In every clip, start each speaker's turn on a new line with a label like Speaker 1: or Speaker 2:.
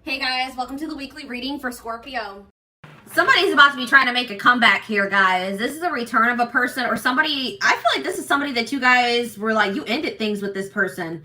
Speaker 1: Hey guys, welcome to the weekly reading for Scorpio.
Speaker 2: Somebody's about to be trying to make a comeback here, guys. This is a return of a person or somebody. I feel like this is somebody that you guys were like, you ended things with this person.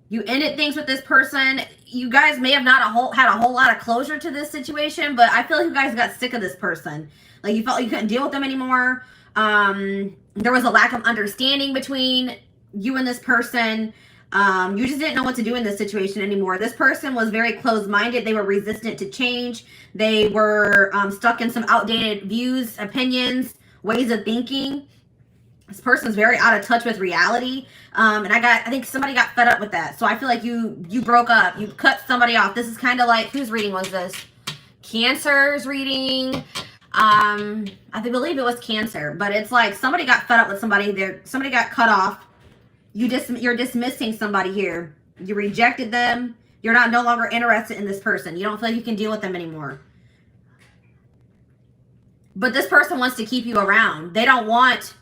Speaker 2: You ended things with this person. You guys may have not had a whole lot of closure to this situation, but I feel like you guys got sick of this person. Like you felt like you couldn't deal with them anymore. There was a lack of understanding between you and this person. You just didn't know what to do in this situation anymore. This person was very closed-minded. They were resistant to change. They were stuck in some outdated views, opinions, ways of thinking. This person's very out of touch with reality. And I think somebody got fed up with that. So I feel like you broke up. You cut somebody off. This is kind of like, whose reading was this? Cancer's reading. I believe it was Cancer. But it's like somebody got fed up with somebody there. Somebody got cut off. You're dismissing somebody here. You rejected them. You're no longer interested in this person. You don't feel like you can deal with them anymore. But this person wants to keep you around. They don't want...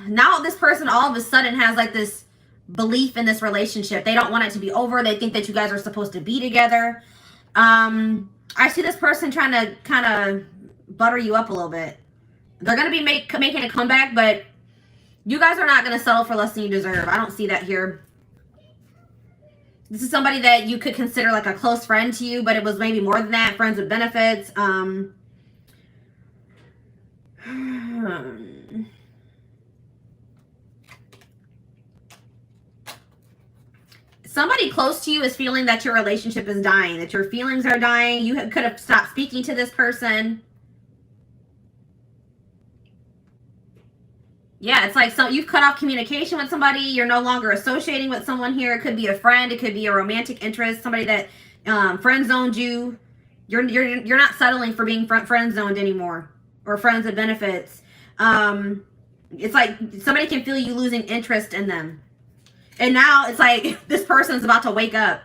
Speaker 2: Now this person all of a sudden has like this belief in this relationship. They don't want it to be over. They think that you guys are supposed to be together. I see this person trying to kind of butter you up a little bit. They're going to be making a comeback, but you guys are not going to settle for less than you deserve. I don't see that here. This is somebody that you could consider like a close friend to you, but it was maybe more than that. Friends with benefits. Somebody close to you is feeling that your relationship is dying, that your feelings are dying. You could have stopped speaking to this person. Yeah, it's like you've cut off communication with somebody. You're no longer associating with someone here. It could be a friend. It could be a romantic interest. Somebody that friend zoned you. You're not settling for being friend zoned anymore, or friends with benefits. It's like somebody can feel you losing interest in them. And now it's like this person's about to wake up.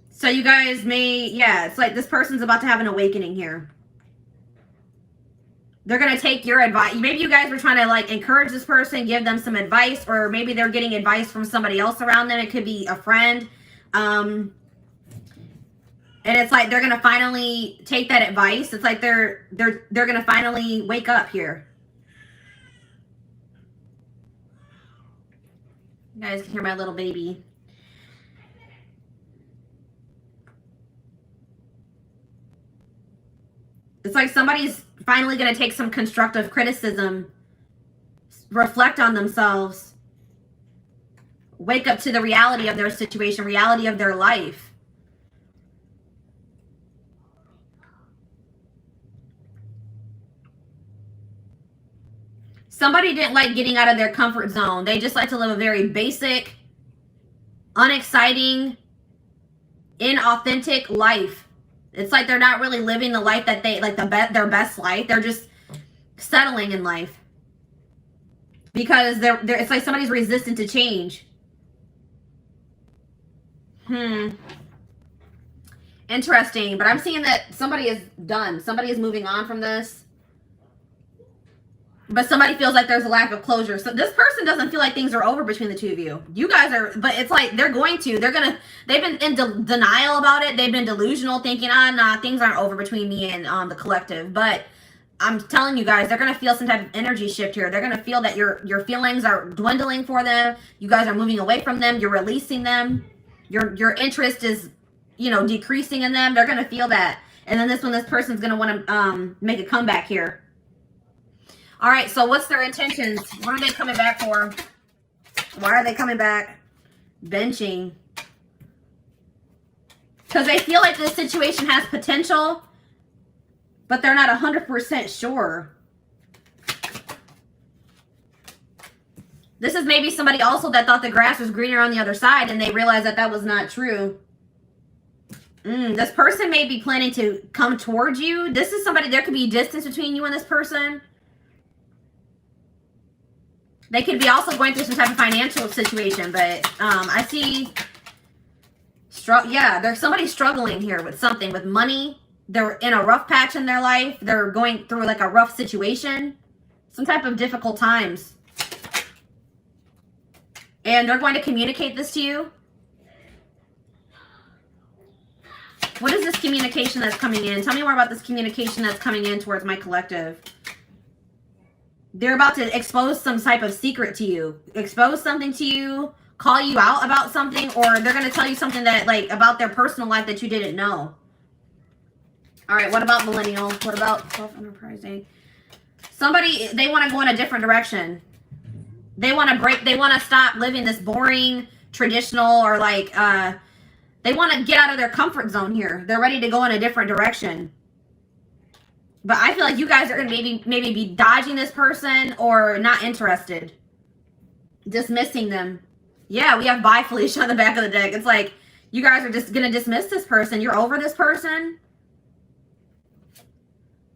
Speaker 2: So you guys it's like this person's about to have an awakening here. They're going to take your advice. Maybe you guys were trying to like encourage this person, give them some advice, or maybe they're getting advice from somebody else around them. It could be a friend. And it's like they're going to finally take that advice. It's like they're going to finally wake up here. You guys can hear my little baby. It's like somebody's finally going to take some constructive criticism, reflect on themselves, wake up to the reality of their situation, reality of their life. Somebody didn't like getting out of their comfort zone. They just like to live a very basic, unexciting, inauthentic life. It's like they're not really living the life that they like, their best life. They're just settling in life because it's like somebody's resistant to change. Interesting, but I'm seeing that somebody is done. Somebody is moving on from this. But somebody feels like there's a lack of closure. So this person doesn't feel like things are over between the two of you. You guys are, but it's like they've been in denial about it. They've been delusional, thinking, nah, things aren't over between me and the collective. But I'm telling you guys, they're going to feel some type of energy shift here. They're going to feel that your feelings are dwindling for them. You guys are moving away from them. You're releasing them. Your interest is, decreasing in them. They're going to feel that. And then this person's going to want to make a comeback here. All right, so what's their intentions? What are they coming back for? Why are they coming back? Benching. Because they feel like this situation has potential, but they're not 100% sure. This is maybe somebody also that thought the grass was greener on the other side, and they realized that that was not true. This person may be planning to come towards you. This is somebody, there could be distance between you and this person. They could be also going through some type of financial situation, but I see, there's somebody struggling here with something, with money. They're in a rough patch in their life. They're going through like a rough situation, some type of difficult times. And they're going to communicate this to you. What is this communication that's coming in? Tell me more about this communication that's coming in towards my collective. They're about to expose some type of secret to you. Expose something to you. Call you out about something. Or they're going to tell you something that, like, about their personal life that you didn't know. All right, what about millennial? What about self-enterprising? Somebody, they want to go in a different direction. They want to stop living this boring, traditional, or like, they want to get out of their comfort zone here. They're ready to go in a different direction. But I feel like you guys are going to maybe be dodging this person or not interested. Dismissing them. Yeah, we have bye Felicia on the back of the deck. It's like, you guys are just going to dismiss this person. You're over this person.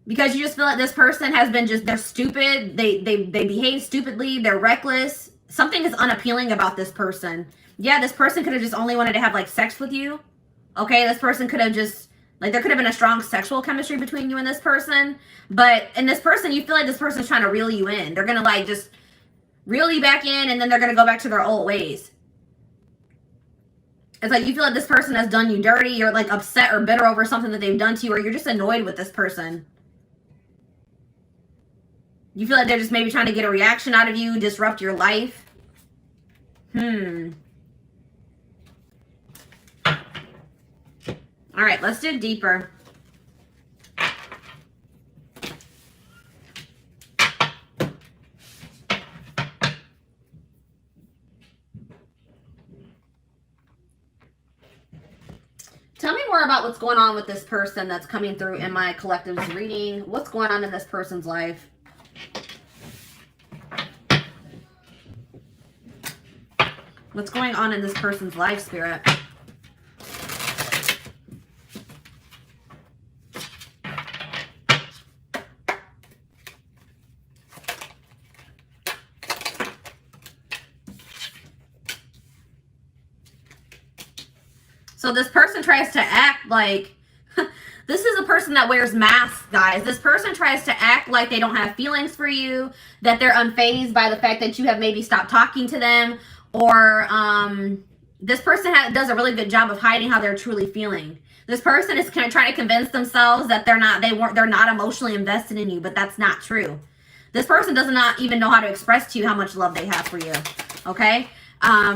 Speaker 2: Because you just feel like this person has been they're stupid. They behave stupidly. They're reckless. Something is unappealing about this person. Yeah, this person could have just only wanted to have, like, sex with you. Okay, this person could have just, like, there could have been a strong sexual chemistry between you and this person. But in this person, you feel like this person's trying to reel you in. They're going to, like, just reel you back in, and then they're going to go back to their old ways. It's like you feel like this person has done you dirty. You're, like, upset or bitter over something that they've done to you, or you're just annoyed with this person. You feel like they're just maybe trying to get a reaction out of you, disrupt your life. All right, let's dig deeper. Tell me more about what's going on with this person that's coming through in my collective's reading. What's going on in this person's life? What's going on in this person's life, Spirit? So this person tries to act like, this is a person that wears masks, guys. This person tries to act like they don't have feelings for you, that they're unfazed by the fact that you have maybe stopped talking to them, or this person does a really good job of hiding how they're truly feeling. This person is trying to convince themselves that they're not emotionally invested in you, but that's not true. This person does not even know how to express to you how much love they have for you. Okay?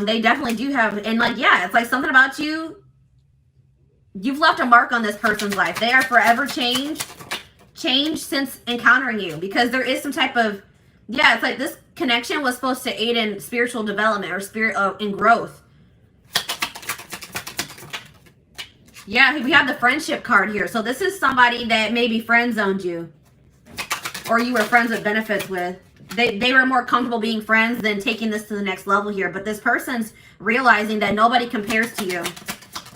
Speaker 2: They definitely do have, and like, yeah, it's like something about you. You've left a mark on this person's life. They are forever changed since encountering you, because there is some type of, yeah, it's like this connection was supposed to aid in spiritual development or in growth. Yeah, we have the friendship card here. So this is somebody that maybe friend zoned you, or you were friends with benefits with. They were more comfortable being friends than taking this to the next level here. But this person's realizing that nobody compares to you.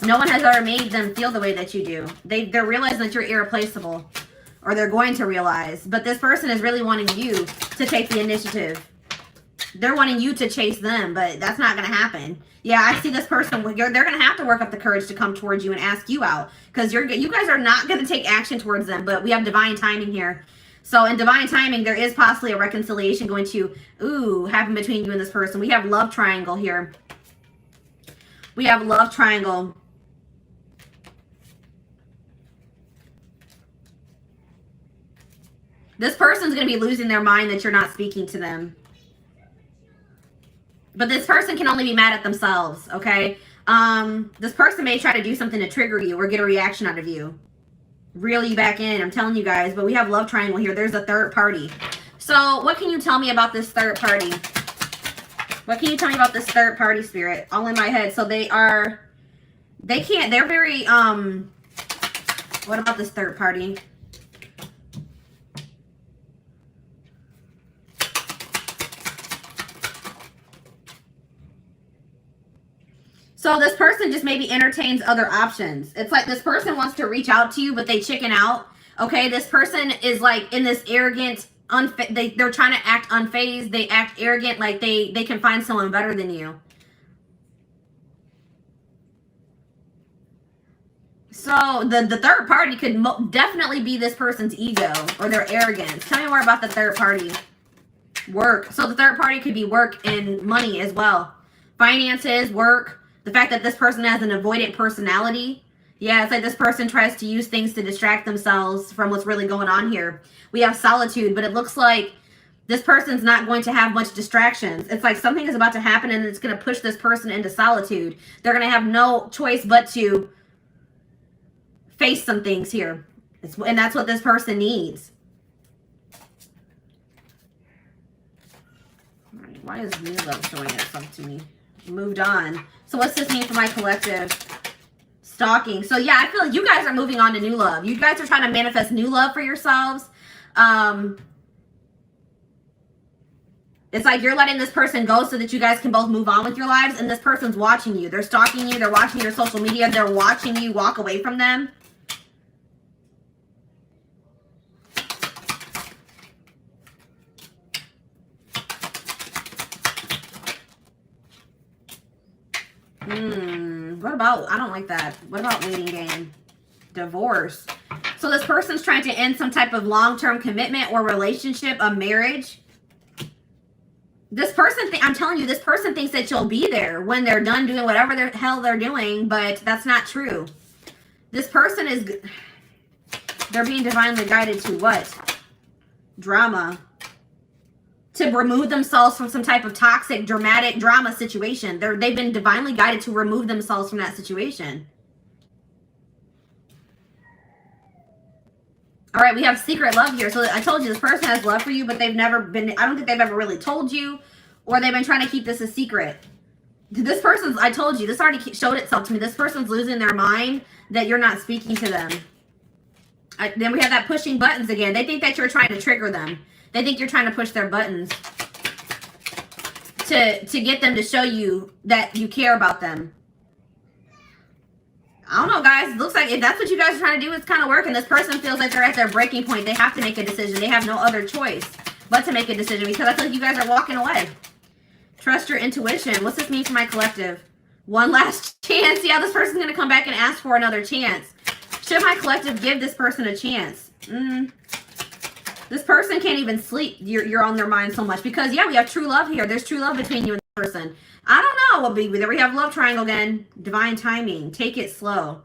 Speaker 2: No one has ever made them feel the way that you do. They're realizing that you're irreplaceable, or they're going to realize. But this person is really wanting you to take the initiative. They're wanting you to chase them, but that's not going to happen. Yeah, I see this person. They're going to have to work up the courage to come towards you and ask you out, because you guys are not going to take action towards them. But we have divine timing here. So in divine timing, there is possibly a reconciliation going to happen between you and this person. We have love triangle here. We have love triangle. This person's going to be losing their mind that you're not speaking to them. But this person can only be mad at themselves, okay? This person may try to do something to trigger you or get a reaction out of you. Reel you back in, I'm telling you guys. But we have love triangle here. There's a third party. So what can you tell me about this third party? What can you tell me about this third party, Spirit? All in my head. So they're very, what about this third party? So this person just maybe entertains other options. It's like this person wants to reach out to you, but they chicken out. Okay, this person is like in this arrogant, they're trying to act unfazed. They act arrogant, like they can find someone better than you. So the third party could definitely be this person's ego or their arrogance. Tell me more about the third party. Work. So the third party could be work and money as well. Finances, work. The fact that this person has an avoidant personality. Yeah, it's like this person tries to use things to distract themselves from what's really going on here. We have solitude, but it looks like this person's not going to have much distractions. It's like something is about to happen and it's going to push this person into solitude. They're going to have no choice but to face some things here. And that's what this person needs. All right, why is new love showing itself to me? Moved on. So what's this mean for my collective? Stalking. So yeah, I feel like you guys are moving on to new love. You guys are trying to manifest new love for yourselves. It's like you're letting this person go so that you guys can both move on with your lives, and this person's watching you. They're stalking you. They're watching your social media. They're watching you walk away from them. What about, I don't like that. What about waiting game? Divorce. So this person's trying to end some type of long-term commitment or relationship, a marriage. This person, I'm telling you, this person thinks that you'll be there when they're done doing whatever the hell they're doing, but that's not true. This person is, they're being divinely guided to what? Drama. To remove themselves from some type of toxic, dramatic drama situation. They've been divinely guided to remove themselves from that situation. All right, we have secret love here. So I told you this person has love for you, but they've never been, I don't think they've ever really told you, or they've been trying to keep this a secret. This person's, I told you, this already showed itself to me. This person's losing their mind that you're not speaking to them. Then we have that pushing buttons again. They think that you're trying to trigger them. They think you're trying to push their buttons to get them to show you that you care about them. I don't know, guys. It looks like if that's what you guys are trying to do, it's kind of working. This person feels like they're at their breaking point. They have to make a decision. They have no other choice but to make a decision because I feel like you guys are walking away. Trust your intuition. What's this mean for my collective? One last chance. Yeah, this person's going to come back and ask for another chance. Should my collective give this person a chance? This person can't even sleep. You're on their mind so much because, yeah, we have true love here. There's true love between you and the person. I don't know what be there. We have love triangle again. Divine timing. Take it slow.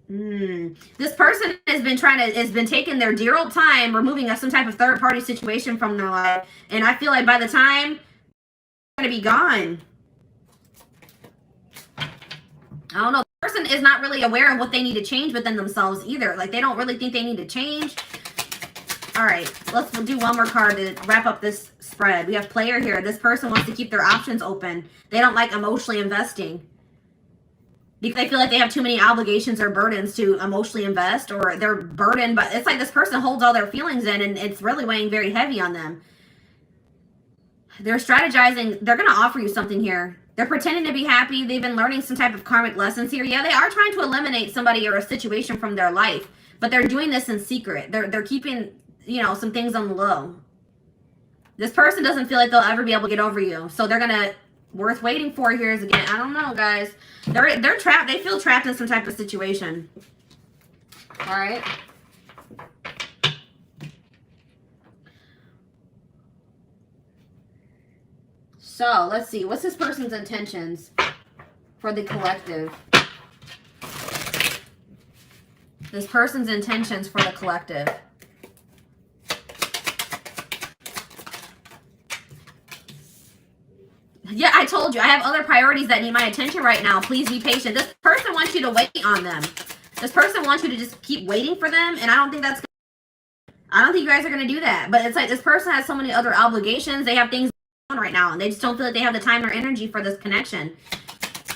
Speaker 2: This person has been taking their dear old time removing some type of third party situation from their life. And I feel like by the time they're going to be gone. I don't know. The person is not really aware of what they need to change within themselves either. Like they don't really think they need to change. All right, let's do one more card to wrap up this spread. We have player here. This person wants to keep their options open. They don't like emotionally investing because they feel like they have too many obligations or burdens to emotionally invest, or they're burdened. But it's like this person holds all their feelings in and it's really weighing very heavy on them. They're strategizing. They're going to offer you something here. They're pretending to be happy. They've been learning some type of karmic lessons here. Yeah, they are trying to eliminate somebody or a situation from their life, but they're doing this in secret. They're keeping, you know, some things on the low. This person doesn't feel like they'll ever be able to get over you. So they're going to, worth waiting for here is again, I don't know, guys. They're trapped. They feel trapped in some type of situation. All right. So let's see. What's this person's intentions for the collective? This person's intentions for the collective. Yeah, I told you. I have other priorities that need my attention right now. Please be patient. This person wants you to wait on them. This person wants you to just keep waiting for them. And I don't think that's... I don't think you guys are going to do that. But it's like this person has so many other obligations. They have things going on right now. And they just don't feel like they have the time or energy for this connection.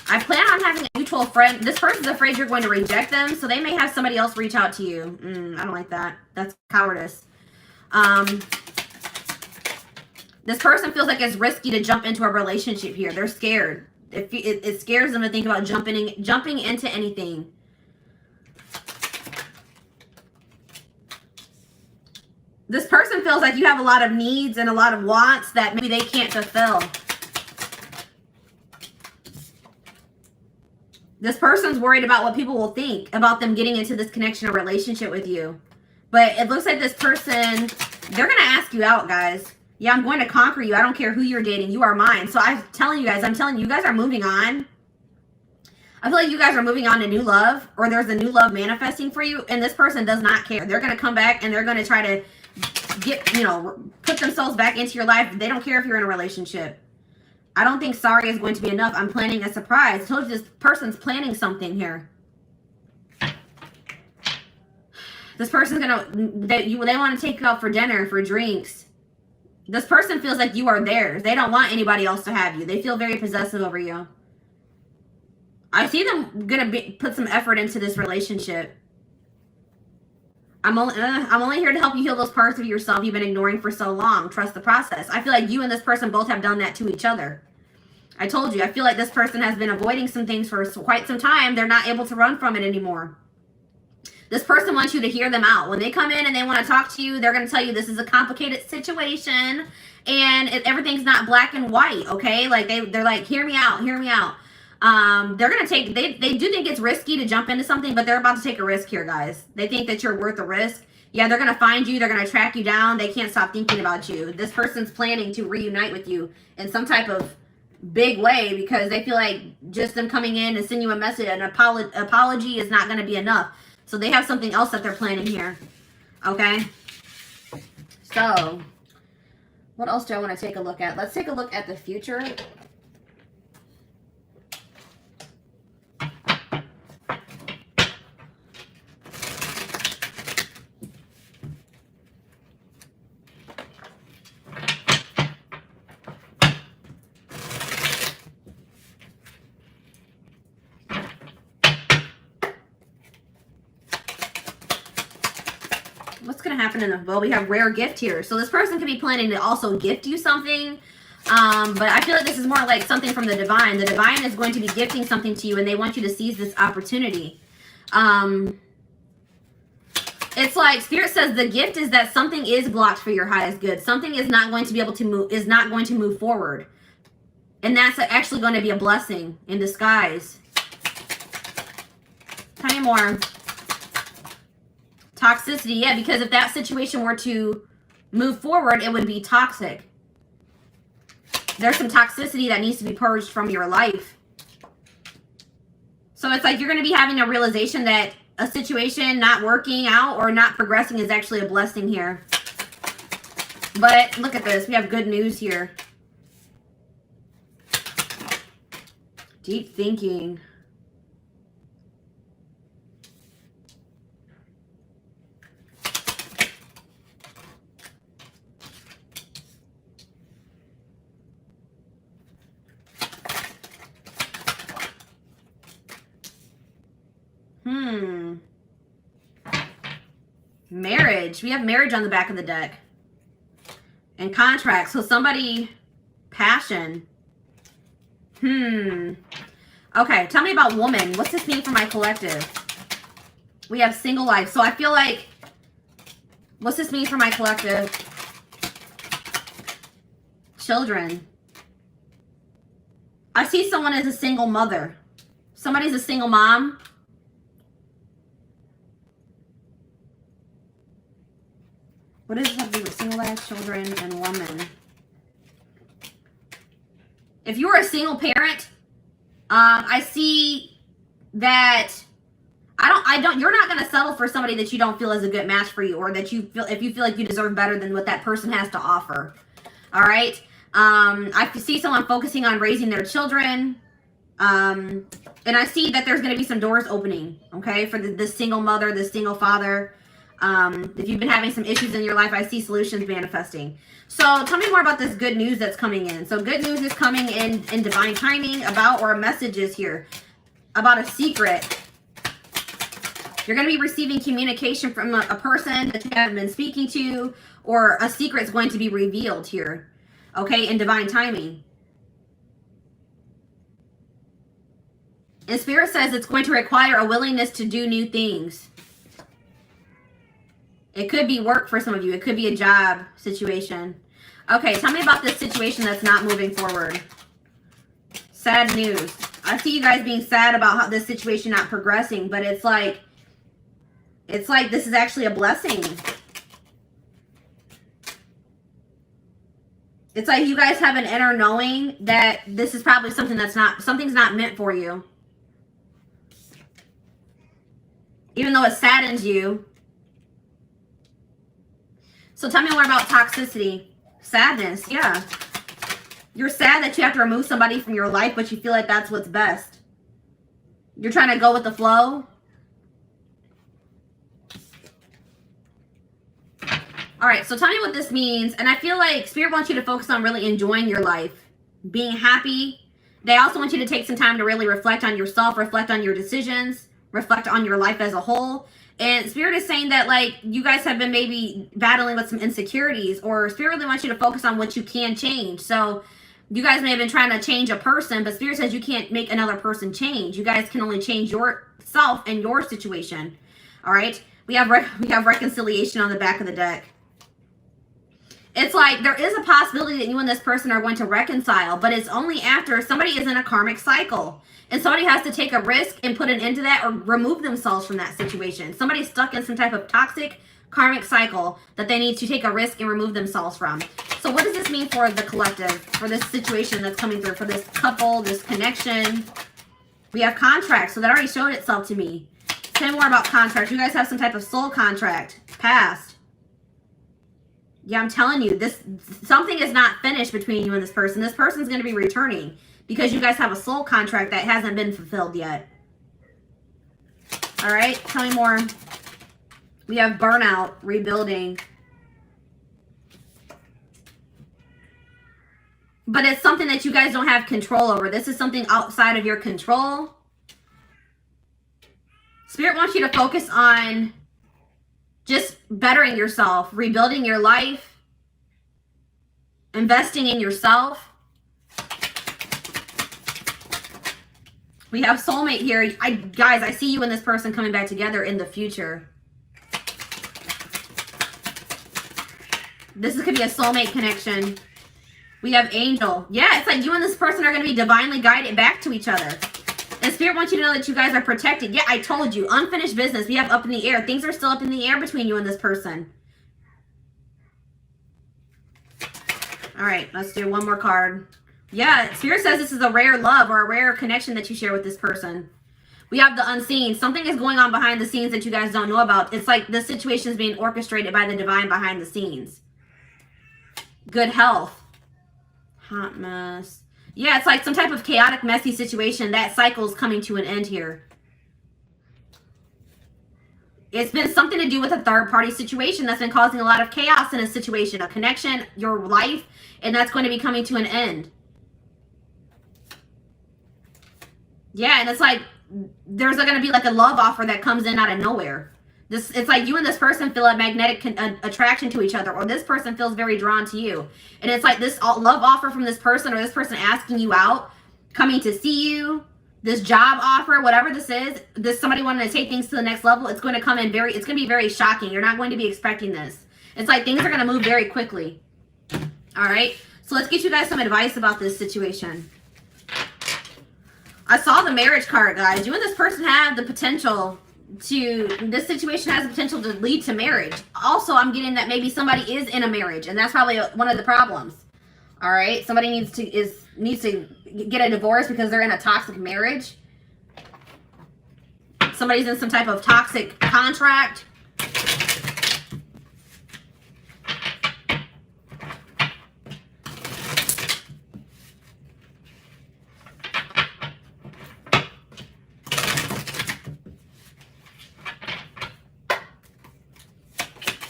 Speaker 2: I plan on having a mutual friend. This person's afraid you're going to reject them. So they may have somebody else reach out to you. I don't like that. That's cowardice. This person feels like it's risky to jump into a relationship here. They're scared. It scares them to think about jumping into anything. This person feels like you have a lot of needs and a lot of wants that maybe they can't fulfill. This person's worried about what people will think about them getting into this connection or relationship with you. But it looks like this person, they're going to ask you out, guys. Yeah, I'm going to conquer you. I don't care who you're dating. You are mine. So I'm telling you guys are moving on. I feel like you guys are moving on to new love, or there's a new love manifesting for you, and this person does not care. They're going to come back and they're going to try to get, you know, put themselves back into your life. They don't care if you're in a relationship. I don't think sorry is going to be enough. I'm planning a surprise. I told you this person's planning something here. This person's they want to take you out for dinner, for drinks. This person feels like you are theirs. They don't want anybody else to have you. They feel very possessive over you. I see them put some effort into this relationship. I'm only here to help you heal those parts of yourself you've been ignoring for so long. Trust the process. I feel like you and this person both have done that to each other. I told you, I feel like this person has been avoiding some things for quite some time. They're not able to run from it anymore. This person wants you to hear them out. When they come in and they want to talk to you, they're going to tell you this is a complicated situation and everything's not black and white, okay? Like they're like, hear me out, hear me out. They're going to take, they do think it's risky to jump into something, but they're about to take a risk here, guys. They think that you're worth the risk. Yeah, they're going to find you. They're going to track you down. They can't stop thinking about you. This person's planning to reunite with you in some type of big way because they feel like just them coming in and sending you a message, an apology is not going to be enough. So they have something else that they're planning here. Okay? So, what else do I want to take a look at? Let's take a look at the future. What's going to happen in the, well, we have rare gift here. So this person could be planning to also gift you something. But I feel like this is more like something from the divine. The divine is going to be gifting something to you and they want you to seize this opportunity. It's like Spirit says the gift is that something is blocked for your highest good. Something is not going to be able to move, is not going to move forward. And that's actually going to be a blessing in disguise. Tell me more. Toxicity, yeah, because if that situation were to move forward, it would be toxic. There's some toxicity that needs to be purged from your life. So it's like you're going to be having a realization that a situation not working out or not progressing is actually a blessing here. But look at this. We have good news here. Deep thinking. Marriage. We have marriage on the back of the deck. And contract. So somebody, passion. Okay, tell me about woman. What's this mean for my collective? We have single life. So I feel like, what's this mean for my collective? Children. I see someone as a single mother. Somebody's a single mom. What does this have to do with single life, children, and woman? If you're a single parent, I see that you're not going to settle for somebody that you don't feel is a good match for you, or that you feel, if you feel like you deserve better than what that person has to offer. All right. I see someone focusing on raising their children. And I see that there's going to be some doors opening, okay, for the single mother, the single father. If you've been having some issues in your life, I see solutions manifesting. So tell me more about this good news that's coming in. So good news is coming in divine timing about, or a message is here about a secret. You're going to be receiving communication from a person that you haven't been speaking to, or a secret is going to be revealed here, okay, in divine timing. And Spirit says it's going to require a willingness to do new things. It could be work for some of you. It could be a job situation. Okay, tell me about this situation that's not moving forward. Sad news. I see you guys being sad about how this situation not progressing, but it's like this is actually a blessing. It's like you guys have an inner knowing that this is probably something that's not, something's not meant for you. even though it saddens you. So tell me more about toxicity. Sadness, yeah. You're sad that you have to remove somebody from your life, but you feel like that's what's best. You're trying to go with the flow. All right, so tell me what this means. And I feel like Spirit wants you to focus on really enjoying your life, being happy. They also want you to take some time to really reflect on yourself, reflect on your decisions, reflect on your life as a whole. And Spirit is saying that, like, you guys have been maybe battling with some insecurities, or Spirit really wants you to focus on what you can change. So you guys may have been trying to change a person, but Spirit says you can't make another person change. You guys can only change yourself and your situation. All right? We have reconciliation on the back of the deck. It's like there is a possibility that you and this person are going to reconcile, but it's only after somebody is in a karmic cycle. And somebody has to take a risk and put an end to that or remove themselves from that situation. Somebody's stuck in some type of toxic karmic cycle that they need to take a risk and remove themselves from. So what does this mean for the collective, for this situation that's coming through, for this couple, this connection? We have contracts, so that already showed itself to me. Tell me more about contracts. You guys have some type of soul contract, past. Yeah, I'm telling you, something is not finished between you and this person. This person's going to be returning because you guys have a soul contract that hasn't been fulfilled yet. All right, tell me more. We have burnout, rebuilding. But it's something that you guys don't have control over. This is something outside of your control. Spirit wants you to focus on just bettering yourself, rebuilding your life, investing in yourself. We have soulmate here. Guys, I see you and this person coming back together in the future. This could be a soulmate connection. We have angel. Yeah, it's like you and this person are going to be divinely guided back to each other. And Spirit wants you to know that you guys are protected. Yeah, I told you. Unfinished business. We have up in the air. Things are still up in the air between you and this person. All right, let's do one more card. Yeah, Spirit says this is a rare love or a rare connection that you share with this person. We have the unseen. Something is going on behind the scenes that you guys don't know about. It's like this situation is being orchestrated by the divine behind the scenes. Good health. Hot mess. Yeah, it's like some type of chaotic, messy situation. That cycle is coming to an end here. It's been something to do with a third-party situation that's been causing a lot of chaos in a situation, a connection, your life, and that's going to be coming to an end. Yeah, and it's like there's going to be like a love offer that comes in out of nowhere. It's like you and this person feel a magnetic attraction to each other, or this person feels very drawn to you. And it's like this love offer from this person, or this person asking you out, coming to see you, this job offer, whatever this is, somebody wanting to take things to the next level. It's going to come in it's going to be very shocking. You're not going to be expecting this. It's like things are going to move very quickly. All right. So let's get you guys some advice about this situation. I saw the marriage card, guys. You and this person have the potential this situation has the potential to lead to marriage. Also, I'm getting that maybe somebody is in a marriage, and that's probably one of the problems. All right, somebody needs to get a divorce because they're in a toxic marriage. Somebody's in some type of toxic contract.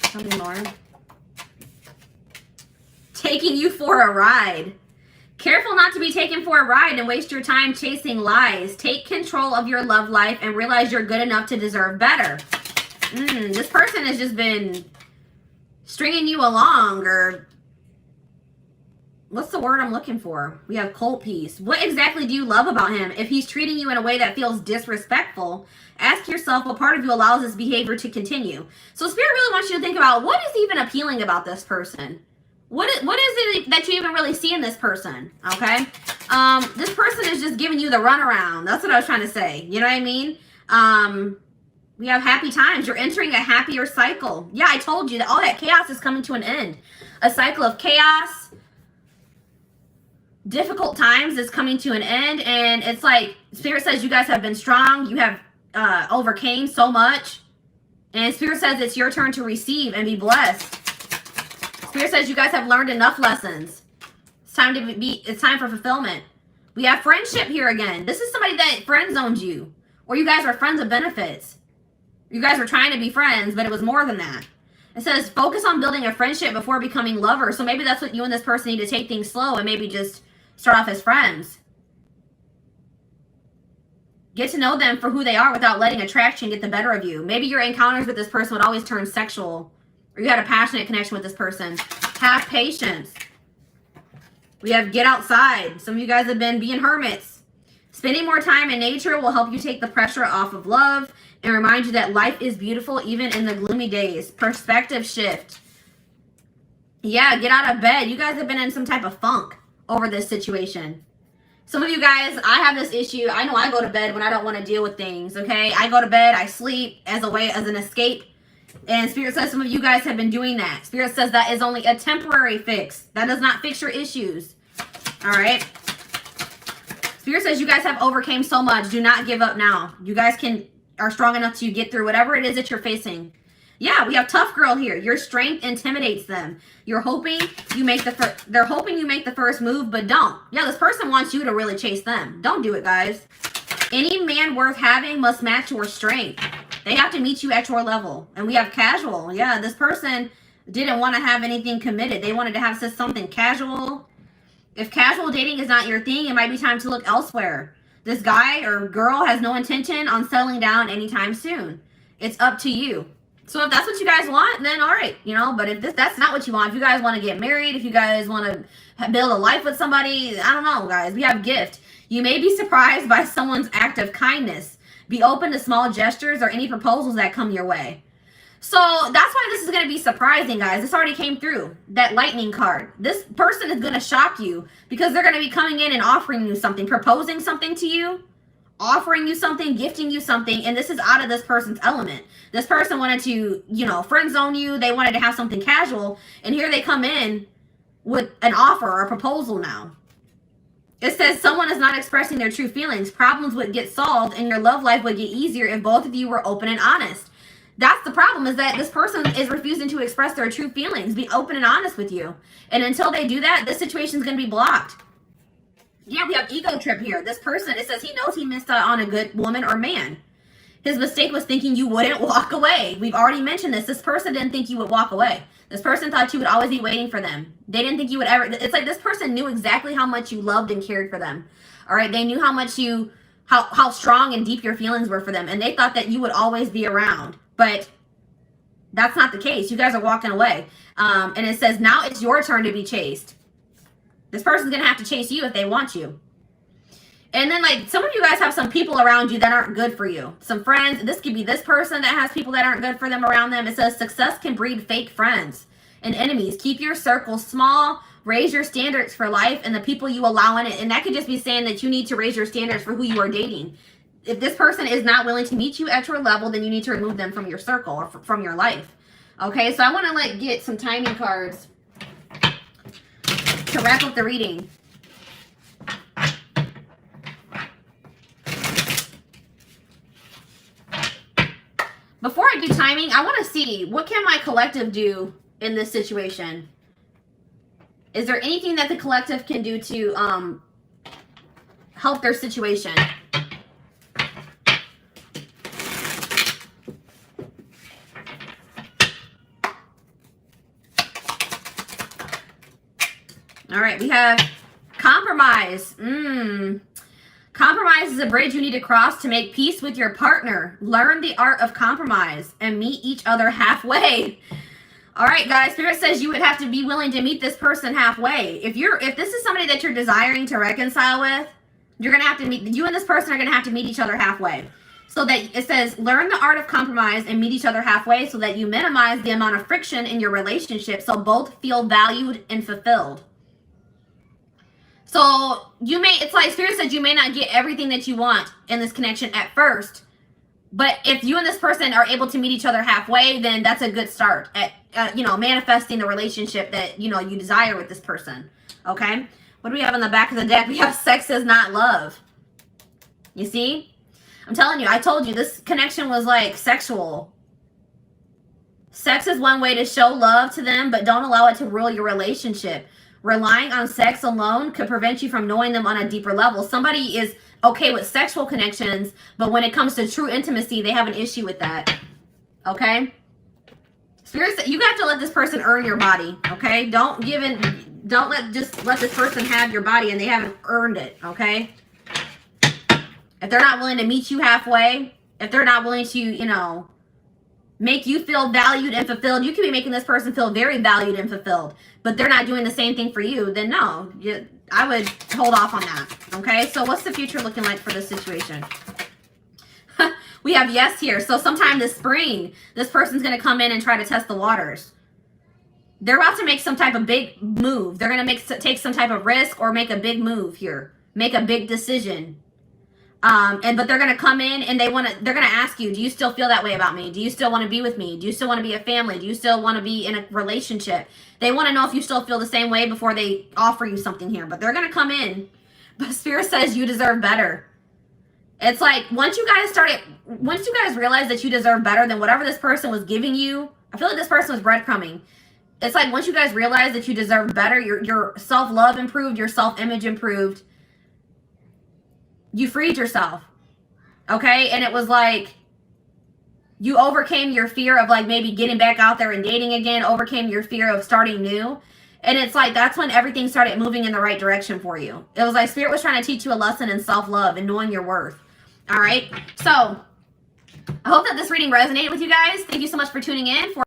Speaker 2: Tell me more. Taking you for a ride. Careful not to be taken for a ride and waste your time chasing lies. Take control of your love life and realize you're good enough to deserve better. This person has just been stringing you along, or what's the word I'm looking for? We have cold peace. What exactly do you love about him? If he's treating you in a way that feels disrespectful, ask yourself what part of you allows this behavior to continue. So Spirit really wants you to think about what is even appealing about this person. What is it that you even really see in this person? Okay. This person is just giving you the runaround. That's what I was trying to say. You know what I mean? We have happy times. You're entering a happier cycle. Yeah, I told you that all that chaos is coming to an end. A cycle of chaos, difficult times is coming to an end. And it's like Spirit says you guys have been strong. You have overcame so much. And Spirit says it's your turn to receive and be blessed. Spirit says you guys have learned enough lessons. It's time for fulfillment. We have friendship here again. This is somebody that friend zoned you. Or you guys are friends of benefits. You guys were trying to be friends, but it was more than that. It says focus on building a friendship before becoming lovers. So maybe that's what you and this person need to take things slow and maybe just start off as friends. Get to know them for who they are without letting attraction get the better of you. Maybe your encounters with this person would always turn sexual. Or you had a passionate connection with this person. Have patience. We have get outside. Some of you guys have been being hermits. Spending more time in nature will help you take the pressure off of love and remind you that life is beautiful even in the gloomy days. Perspective shift. Yeah, get out of bed. You guys have been in some type of funk over this situation. Some of you guys, I have this issue. I know I go to bed when I don't want to deal with things, okay? I go to bed, I sleep as an escape. And Spirit says some of you guys have been doing that. Spirit says that is only a temporary fix. That does not fix your issues. All right? Spirit says you guys have overcame so much. Do not give up now. You guys are strong enough to get through whatever it is that you're facing. Yeah, we have tough girl here. Your strength intimidates them. They're hoping you make the first move, but don't. Yeah, this person wants you to really chase them. Don't do it, guys. Any man worth having must match your strength. They have to meet you at your level. And we have casual. Yeah, this person didn't want to have anything committed. They wanted to have something casual. If casual dating is not your thing, it might be time to look elsewhere. This guy or girl has no intention on settling down anytime soon. It's up to you. So if that's what you guys want, then all right, you know. But if that's not what you want, if you guys want to get married, if you guys want to build a life with somebody, I don't know, guys. We have gift. You may be surprised by someone's act of kindness. Be open to small gestures or any proposals that come your way. So that's why this is going to be surprising, guys. This already came through. That lightning card. This person is going to shock you because they're going to be coming in and offering you something, proposing something to you, offering you something, gifting you something, and this is out of this person's element. This person wanted to, you know, friend zone you. They wanted to have something casual, and here they come in with an offer or a proposal now. It says someone is not expressing their true feelings. Problems would get solved, and your love life would get easier if both of you were open and honest. That's the problem, is that this person is refusing to express their true feelings, be open and honest with you. And until they do that, this situation is going to be blocked. Yeah, we have ego trip here. This person, it says he knows he missed out on a good woman or man. His mistake was thinking you wouldn't walk away. We've already mentioned this. This person didn't think you would walk away. This person thought you would always be waiting for them. They didn't think you would ever. It's like this person knew exactly how much you loved and cared for them. All right, they knew how much how strong and deep your feelings were for them, and they thought that you would always be around. But that's not the case. You guys are walking away. And it says now it's your turn to be chased. This person's going to have to chase you if they want you. And then, like, some of you guys have some people around you that aren't good for you. Some friends. This could be this person that has people that aren't good for them around them. It says success can breed fake friends and enemies. Keep your circle small. Raise your standards for life and the people you allow in it. And that could just be saying that you need to raise your standards for who you are dating. If this person is not willing to meet you at your level, then you need to remove them from your circle or from your life. Okay, so I want to, like, get some timing cards to wrap up the reading. Before I do timing, I want to see, what can my collective do in this situation? Is there anything that the collective can do to help their situation? All right, we have compromise. Compromise is a bridge you need to cross to make peace with your partner. Learn the art of compromise and meet each other halfway. All right, guys, Spirit says you would have to be willing to meet this person halfway. If this is somebody that you're desiring to reconcile with, you're going to have to meet, you and this person are going to have to meet each other halfway. So that it says, learn the art of compromise and meet each other halfway so that you minimize the amount of friction in your relationship so both feel valued and fulfilled. So it's like Spirit said, you may not get everything that you want in this connection at first, but if you and this person are able to meet each other halfway, then that's a good start at, manifesting the relationship that, you desire with this person. Okay. What do we have on the back of the deck? We have sex is not love. You see? I'm telling you, I told you this connection was like sexual. Sex is one way to show love to them, but don't allow it to rule your relationship. Relying on sex alone could prevent you from knowing them on a deeper level. Somebody is okay with sexual connections, but when it comes to true intimacy, they have an issue with that. Okay? Spirit, you got to let this person earn your body. Okay? Don't let this person have your body and they haven't earned it. Okay? If they're not willing to meet you halfway, if they're not willing to, you know, make you feel valued and fulfilled, you could be making this person feel very valued and fulfilled, but they're not doing the same thing for you, then no, I would hold off on that. Okay, so what's the future looking like for this situation? We have yes here. So sometime this spring, this person's going to come in and try to test the waters. They're about to make some type of big move. They're going to take some type of risk or make a big move here, make a big decision. But they're gonna come in and they're gonna ask you, do you still feel that way about me? Do you still want to be with me? Do you still want to be a family? Do you still want to be in a relationship? They want to know if you still feel the same way before they offer you something here. But they're gonna come in. But Spirit says you deserve better. It's like once you guys realize that you deserve better than whatever this person was giving you. I feel like this person was breadcrumbing. It's like once you guys realize that you deserve better, your self-love improved, your self-image improved. You freed yourself, okay? And it was like you overcame your fear of like maybe getting back out there and dating again, overcame your fear of starting new. And it's like that's when everything started moving in the right direction for you. It was like Spirit was trying to teach you a lesson in self-love and knowing your worth, all right? So I hope that this reading resonated with you guys. Thank you so much for tuning in.